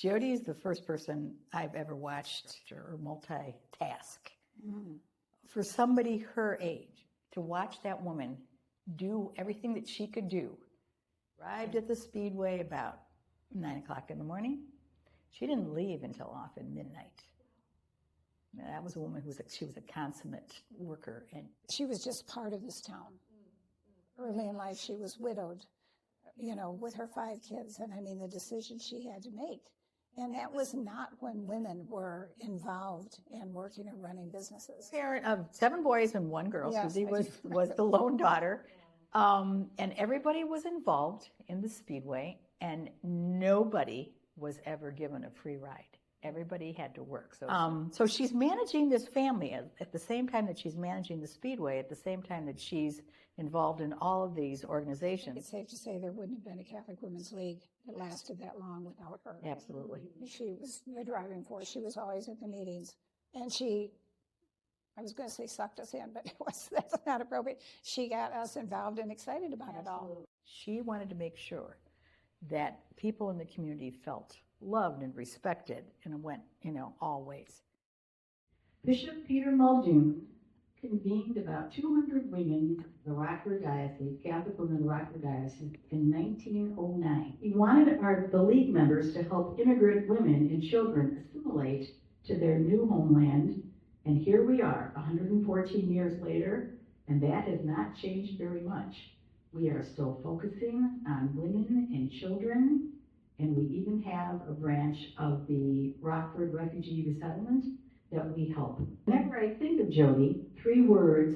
Jody is the first person I've ever watched or multitask. For somebody her age, to watch that woman do everything that she could do. Arrived at the Speedway about 9 o'clock in the morning. She didn't leave until often midnight. That was a woman she was a consummate worker. And she was just part of this town. Early in life, she was widowed, with her 5 kids. And I mean, the decision she had to make. And that was not when women were involved in working or running businesses. Parent of 7 boys and 1 girl. Yes, Susie was the lone daughter. And everybody was involved in the Speedway, and nobody was ever given a free ride. Everybody had to work. So she's managing this family at the same time that she's managing the Speedway, at the same time that she's involved in all of these organizations. It's safe to say there wouldn't have been a Catholic Women's League that lasted that long without her. Absolutely. She was the driving force. She was always at the meetings. And I was going to say sucked us in, but that's not appropriate. She got us involved and excited about it all. She wanted to make sure that people in the community felt loved and respected, and it went, all ways. Bishop Peter Muldoon convened about 200 women of the Rockford Diocese, Catholic women of the Rockford Diocese, in 1909. He wanted the League members to help immigrant women and children assimilate to their new homeland, and here we are, 114 years later, and that has not changed very much. We are still focusing on women and children, and we even have a branch of the Rockford Refugee Resettlement that we help. Whenever I think of Jody, 3 words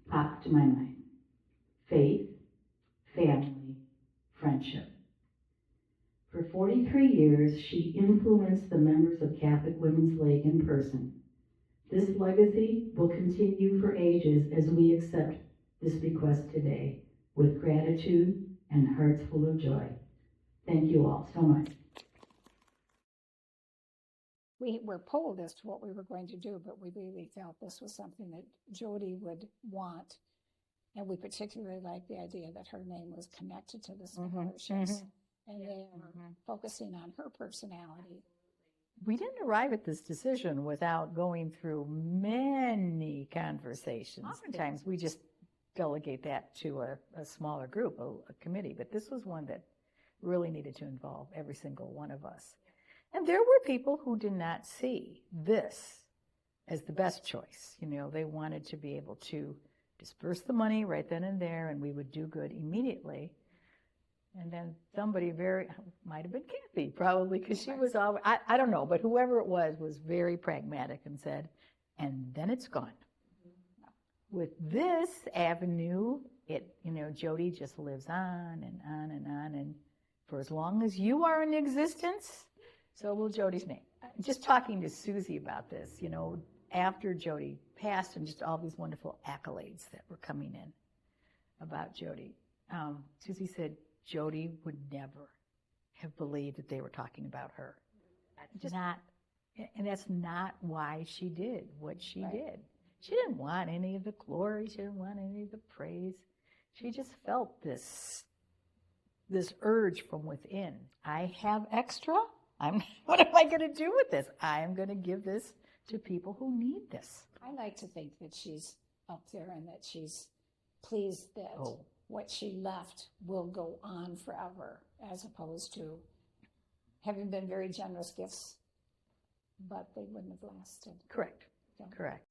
pop to my mind: faith, family, friendship. For 43 years, she influenced the members of Catholic Women's League in person. This legacy will continue for ages as we accept this bequest today with gratitude and hearts full of joy. Thank you all so much. We were polled as to what we were going to do, but we really felt this was something that Jody would want. And we particularly liked the idea that her name was connected to the scholarships. And they are focusing on her personality. We didn't arrive at this decision without going through many conversations. Oftentimes we just delegate that to a smaller group, a committee, but this was one that really needed to involve every single one of us. And there were people who did not see this as the best choice. They wanted to be able to disperse the money right then and there, and we would do good immediately. And then somebody might have been Kathy, probably, because she was always, I don't know, but whoever it was very pragmatic and said, and then it's gone. With this avenue, Jody just lives on and on and on, and for as long as you are in existence, so will Jody's name. Just talking to Susie about this, after Jody passed, and just all these wonderful accolades that were coming in about Jody, Susie said, Jody would never have believed that they were talking about her. And that's not why she did what she did. She didn't want any of the glory. She didn't want any of the praise. She just felt this urge from within. I have extra. What am I going to do with this? I am going to give this to people who need this. I like to think that she's up there and that she's pleased that what she left will go on forever, as opposed to having been very generous gifts, but they wouldn't have lasted. Correct. Correct.